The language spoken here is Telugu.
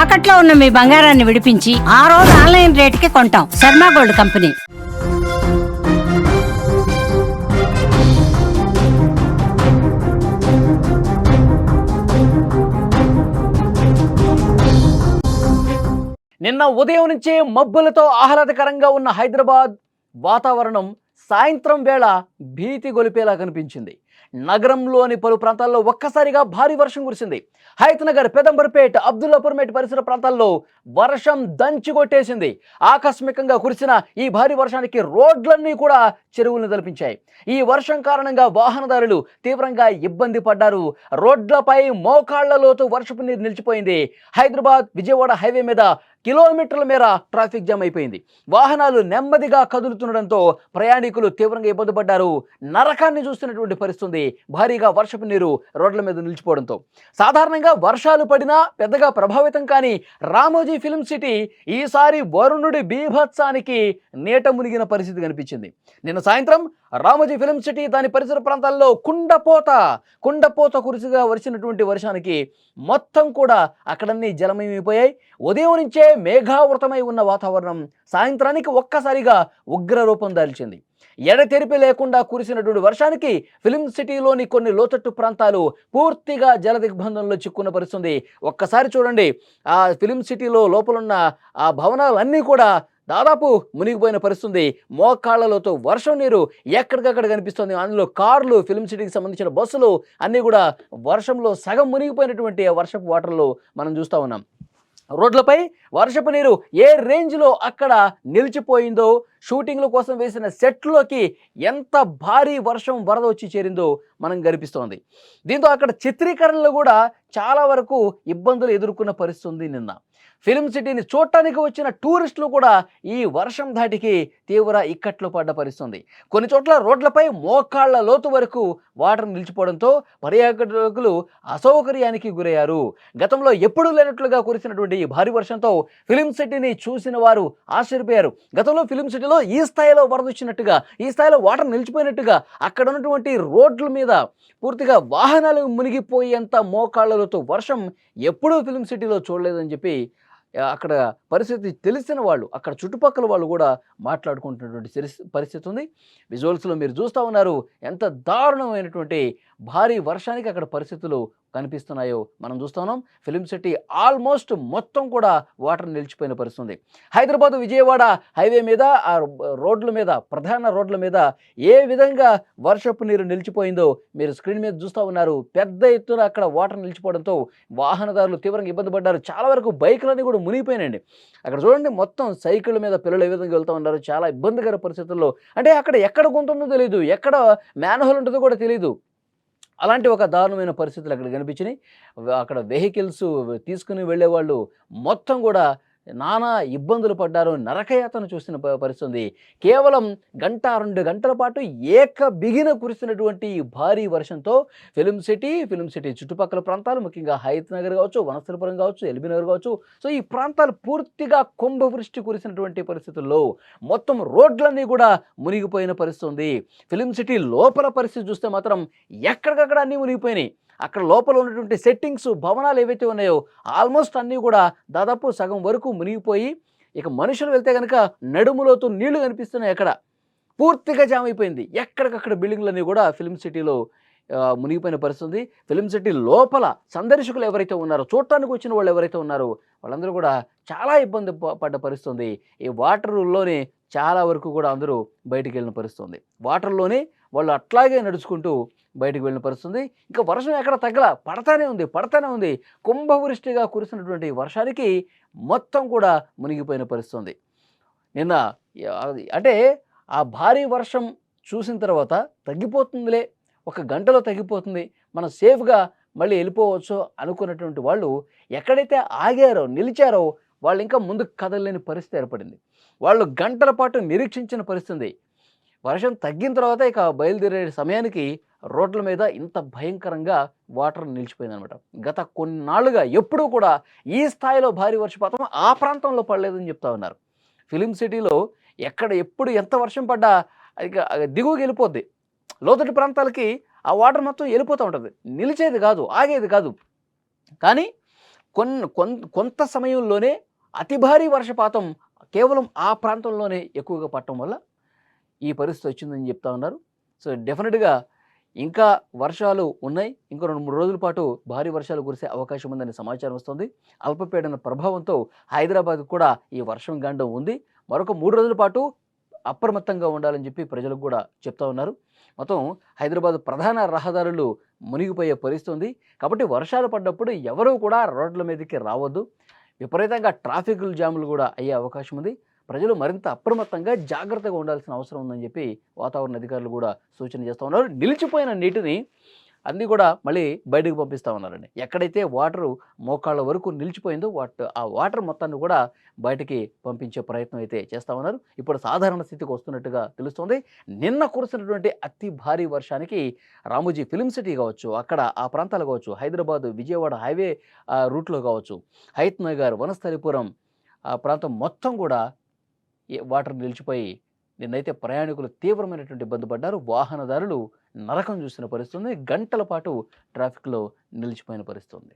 తాకట్లో ఉన్న మీ బంగారాన్ని విడిపించి ఆ రోజు ఆన్లైన్ రేటుకి కొంటాం. Sharma gold company. నిన్న ఉదయం నుంచే మబ్బులతో ఆహ్లాదకరంగా ఉన్న హైదరాబాద్ వాతావరణం సాయంత్రం వేళ భీతి గొలిపేలా కనిపించింది. నగరంలోని పలు ప్రాంతాల్లో ఒక్కసారిగా భారీ వర్షం కురిసింది. హైతనగర్, పెదంబర్పేట్, అబ్దుల్లాపూర్మేట్ పరిసర ప్రాంతాల్లో వర్షం దంచికొట్టేసింది. ఆకస్మికంగా కురిసిన ఈ భారీ వర్షానికి రోడ్లన్నీ కూడా చెరువులను తలపించాయి. ఈ వర్షం కారణంగా వాహనదారులు తీవ్రంగా ఇబ్బంది పడ్డారు. రోడ్లపై మోకాళ్ల లోతు వర్షపు నీరు నిలిచిపోయింది. హైదరాబాద్ విజయవాడ హైవే మీద కిలోమీటర్ల మేర ట్రాఫిక్ జామ్ అయిపోయింది. వాహనాలు నెమ్మదిగా కదులుతుండడంతో ప్రయాణికులు తీవ్రంగా ఇబ్బంది పడ్డారు. నరకాన్ని చూస్తున్నటువంటి పరిస్థితి. భారీగా వర్షపు నీరు రోడ్ల మీద నిలిచిపోవడంతో సాధారణంగా వర్షాలు పడినా పెద్దగా ప్రభావితం కాని రామోజీ ఫిల్మ్ సిటీ ఈసారి వరుణుడి బీభత్సానికి నీట మునిగిన పరిస్థితి కనిపించింది. నిన్న సాయంత్రం రామోజీ ఫిల్మ్ సిటీ దాని పరిసర ప్రాంతాల్లో కుండపోత కురిసిగా వరిసినటువంటి వర్షానికి మొత్తం కూడా అక్కడన్నీ జలమయమైపోయాయి. ఉదయం నుంచే మేఘావృతమై ఉన్న వాతావరణం సాయంత్రానికి ఒక్కసారిగా ఉగ్ర రూపం దాల్చింది. ఎడతెరిపి లేకుండా కురిసినటువంటి వర్షానికి ఫిల్మ్ సిటీలోని కొన్ని లోతట్టు ప్రాంతాలు పూర్తిగా జల దిగ్బంధంలో చిక్కున్న పరిస్థితుంది. ఒక్కసారి చూడండి, ఆ ఫిల్మ్ సిటీలో లోపలున్న ఆ భవనాలన్నీ కూడా దాదాపు మునిగిపోయిన పరిస్థితుంది. మోకాళ్లలోతో వర్షం నీరు ఎక్కడికక్కడ కనిపిస్తుంది. అందులో కార్లు, ఫిల్మ్ సిటీకి సంబంధించిన బస్సులు అన్నీ కూడా వర్షంలో సగం మునిగిపోయినటువంటి వర్షపు వాటర్లో మనం చూస్తూ ఉన్నాం. రోడ్లపై వర్షపు నీరు ఏ రేంజ్లో అక్కడ నిలిచిపోయిందో, షూటింగ్ల కోసం వేసిన సెట్లోకి ఎంత భారీ వర్షం వరద వచ్చి చేరిందో మనం కనిపిస్తోంది. దీంతో అక్కడ చిత్రీకరణలు కూడా చాలా వరకు ఇబ్బందులు ఎదుర్కొన్న పరిస్థితి నిన్న. ఫిల్మ్ సిటీని చూడటానికి వచ్చిన టూరిస్టులు కూడా ఈ వర్షం ధాటికి తీవ్ర ఇక్కట్లు పడ్డ పరిస్థితుంది. కొన్ని చోట్ల రోడ్లపై మోకాళ్ల లోతు వరకు వాటర్ నిలిచిపోవడంతో పర్యాటకులు అసౌకర్యానికి గురయ్యారు. గతంలో ఎప్పుడూ లేనట్లుగా కురిసినటువంటి ఈ భారీ వర్షంతో ఫిల్మ్ సిటీని చూసిన వారు ఆశ్చర్యపోయారు. గతంలో ఫిల్మ్ సిటీలో ఈ స్థాయిలో వరద వచ్చినట్టుగా, ఈ స్థాయిలో వాటర్ నిలిచిపోయినట్టుగా అక్కడ ఉన్నటువంటి రోడ్ల మీద పూర్తిగా వాహనాలు మునిగిపోయేంత మోకాళ్లతో వర్షం ఎప్పుడూ ఫిల్మ్ సిటీలో చూడలేదని చెప్పి అక్కడ పరిస్థితి తెలిసిన వాళ్ళు, అక్కడ చుట్టుపక్కల వాళ్ళు కూడా మాట్లాడుకుంటున్నటువంటి పరిస్థితి ఉంది. విజువల్స్లో మీరు చూస్తూ ఉన్నారు ఎంత దారుణమైనటువంటి భారీ వర్షానికి అక్కడ పరిస్థితులు కనిపిస్తున్నాయో మనం చూస్తూ ఉన్నాం. ఫిల్మ్ సిటీ ఆల్మోస్ట్ మొత్తం కూడా వాటర్ నిలిచిపోయిన పరిస్థితి. హైదరాబాద్ విజయవాడ హైవే మీద, ఆ రోడ్ల మీద, ప్రధాన రోడ్ల మీద ఏ విధంగా వర్షపు నీరు నిలిచిపోయిందో మీరు స్క్రీన్ మీద చూస్తూ ఉన్నారు. పెద్ద ఎత్తున అక్కడ వాటర్ నిలిచిపోవడంతో వాహనదారులు తీవ్రంగా ఇబ్బంది పడ్డారు. చాలా వరకు బైకులన్నీ కూడా మునిగిపోయినాయండి. అక్కడ చూడండి, మొత్తం సైకిళ్ళ మీద పిల్లలు ఏ విధంగా వెళ్తూ ఉన్నారు. చాలా ఇబ్బందికర పరిస్థితుల్లో. అంటే అక్కడ ఎక్కడ గుంతుందో తెలియదు, ఎక్కడ మ్యాన్హోల్ ఉంటుందో కూడా తెలియదు. అలాంటి ఒక దారుణమైన పరిస్థితులు అక్కడ కనిపించినాయి. అక్కడ వెహికల్స్ తీసుకుని వెళ్ళేవాళ్ళు మొత్తం కూడా నానా ఇబ్బందులు పడ్డారు. నరకయాతన చూసిన పరిస్థితుంది. కేవలం గంట 2 గంటల పాటు బిగిన కురిసినటువంటి ఈ భారీ వర్షంతో ఫిల్మ్ సిటీ చుట్టుపక్కల ప్రాంతాలు, ముఖ్యంగా హైత్ నగర్ కావచ్చు, వనస్థలపురం కావచ్చు, ఎల్బీ నగర్ కావచ్చు, సో ఈ ప్రాంతాలు పూర్తిగా కుంభవృష్టి కురిసినటువంటి పరిస్థితుల్లో మొత్తం రోడ్లన్నీ కూడా మునిగిపోయిన పరిస్థితుంది. ఫిల్మ్ సిటీ లోపల పరిస్థితి చూస్తే మాత్రం ఎక్కడికక్కడ అన్నీ మునిగిపోయినాయి. అక్కడ లోపల ఉన్నటువంటి సెట్టింగ్స్, భవనాలు ఏవైతే ఉన్నాయో ఆల్మోస్ట్ అన్నీ కూడా దాదాపు సగం వరకు మునిగిపోయి, ఇక మనుషులు వెళ్తే కనుక నడుములోతు నీళ్లు కనిపిస్తున్నాయి. అక్కడ పూర్తిగా జామ్ అయిపోయింది. ఎక్కడికక్కడ బిల్డింగ్లన్నీ కూడా ఫిల్మ్ సిటీలో మునిగిపోయిన పరిస్థితి. ఫిల్మ్ సిటీ లోపల సందర్శకులు ఎవరైతే ఉన్నారో, చూడటానికి వచ్చిన వాళ్ళు ఎవరైతే ఉన్నారో వాళ్ళందరూ కూడా చాలా ఇబ్బంది పడ్డ పరిస్థితుంది. ఈ వాటర్లోనే చాలా వరకు కూడా అందరూ బయటికి వెళ్ళిన పరిస్థితుంది. వాటర్లోనే వాళ్ళు అట్లాగే నడుచుకుంటూ బయటకు వెళ్ళిన పరిస్థితుంది. ఇంకా వర్షం ఎక్కడ పడతానే ఉంది. కుంభవృష్టిగా కురిసినటువంటి వర్షానికి మొత్తం కూడా మునిగిపోయిన పరిస్థితుంది. నిన్న అంటే ఆ భారీ వర్షం చూసిన తర్వాత తగ్గిపోతుందిలే, 1 గంటలో తగ్గిపోతుంది, మనం సేఫ్గా మళ్ళీ వెళ్ళిపోవచ్చు అనుకున్నటువంటి వాళ్ళు ఎక్కడైతే ఆగారో, నిలిచారో వాళ్ళు ఇంకా ముందుకు కదలలేని పరిస్థితి ఏర్పడింది. వాళ్ళు గంటల పాటు నిరీక్షించిన పరిస్థితి. వర్షం తగ్గిన తర్వాత ఇక బయలుదేరే సమయానికి రోడ్ల మీద ఇంత భయంకరంగా వాటర్ నిలిచిపోయిందనమాట. గత కొన్నాళ్ళుగా ఎప్పుడూ కూడా ఈ స్థాయిలో భారీ వర్షపాతం ఆ ప్రాంతంలో పడలేదని చెప్తా ఉన్నారు. ఫిలిం సిటీలో ఎప్పుడు ఎంత వర్షం పడ్డా ఇక దిగువకి వెళ్ళిపోద్ది. లోతటి ప్రాంతాలకి ఆ వాటర్ మొత్తం వెళ్ళిపోతూ ఉంటుంది, నిలిచేది కాదు, ఆగేది కాదు. కానీ కొంత సమయంలోనే అతి భారీ వర్షపాతం కేవలం ఆ ప్రాంతంలోనే ఎక్కువగా పడటం వల్ల ఈ పరిస్థితి వచ్చిందని చెప్తా ఉన్నారు. సో డెఫినెట్‌గా ఇంకా వర్షాలు ఉన్నాయి. ఇంకో 2, 3 రోజుల పాటు భారీ వర్షాలు కురిసే అవకాశం ఉందని సమాచారం వస్తుంది. అల్పపీడన ప్రభావంతో హైదరాబాద్‌కు కూడా ఈ వర్షం గాండం ఉంది. మరొక 3 రోజుల పాటు అప్రమత్తంగా ఉండాలని చెప్పి ప్రజలకు కూడా చెప్తా ఉన్నారు. మొత్తం హైదరాబాద్ ప్రధాన రహదారులు మునిగిపోయే పరిస్థితి ఉంది. కాబట్టి వర్షాలు పడ్డప్పుడు ఎవరు కూడా రోడ్ల మీదకి రావద్దు. విపరీతంగా ట్రాఫిక్ జామ్‌లు కూడా అయ్యే అవకాశం ఉంది. ప్రజలు మరింత అప్రమత్తంగా జాగ్రత్తగా ఉండాల్సిన అవసరం ఉందని చెప్పి వాతావరణ అధికారులు కూడా సూచన చేస్తూ ఉన్నారు. నిలిచిపోయిన నీటిని అన్నీ కూడా మళ్ళీ బయటకు పంపిస్తూ ఉన్నారండి. ఎక్కడైతే వాటరు మోకాళ్ళ వరకు నిలిచిపోయిందో ఆ వాటర్ మొత్తాన్ని కూడా బయటికి పంపించే ప్రయత్నం అయితే చేస్తూ ఉన్నారు. ఇప్పుడు సాధారణ స్థితికి వస్తున్నట్టుగా తెలుస్తోంది. నిన్న కురిసినటువంటి అతి భారీ వర్షానికి రామోజీ ఫిల్మ్ సిటీ కావచ్చు, అక్కడ ఆ ప్రాంతాలు కావచ్చు, హైదరాబాద్ విజయవాడ హైవే రూట్లో కావచ్చు, హయత్ నగర్, వనస్థలిపురం ఆ ప్రాంతం మొత్తం కూడా వాటర్ నిలిచిపోయి నిన్నైతే ప్రయాణికులు తీవ్రమైనటువంటి ఇబ్బంది పడ్డారు. వాహనదారులు నరకం చూసిన పరిస్థితి ఉంది. గంటల పాటు ట్రాఫిక్‌లో నిలిచిపోయిన పరిస్థితి ఉంది.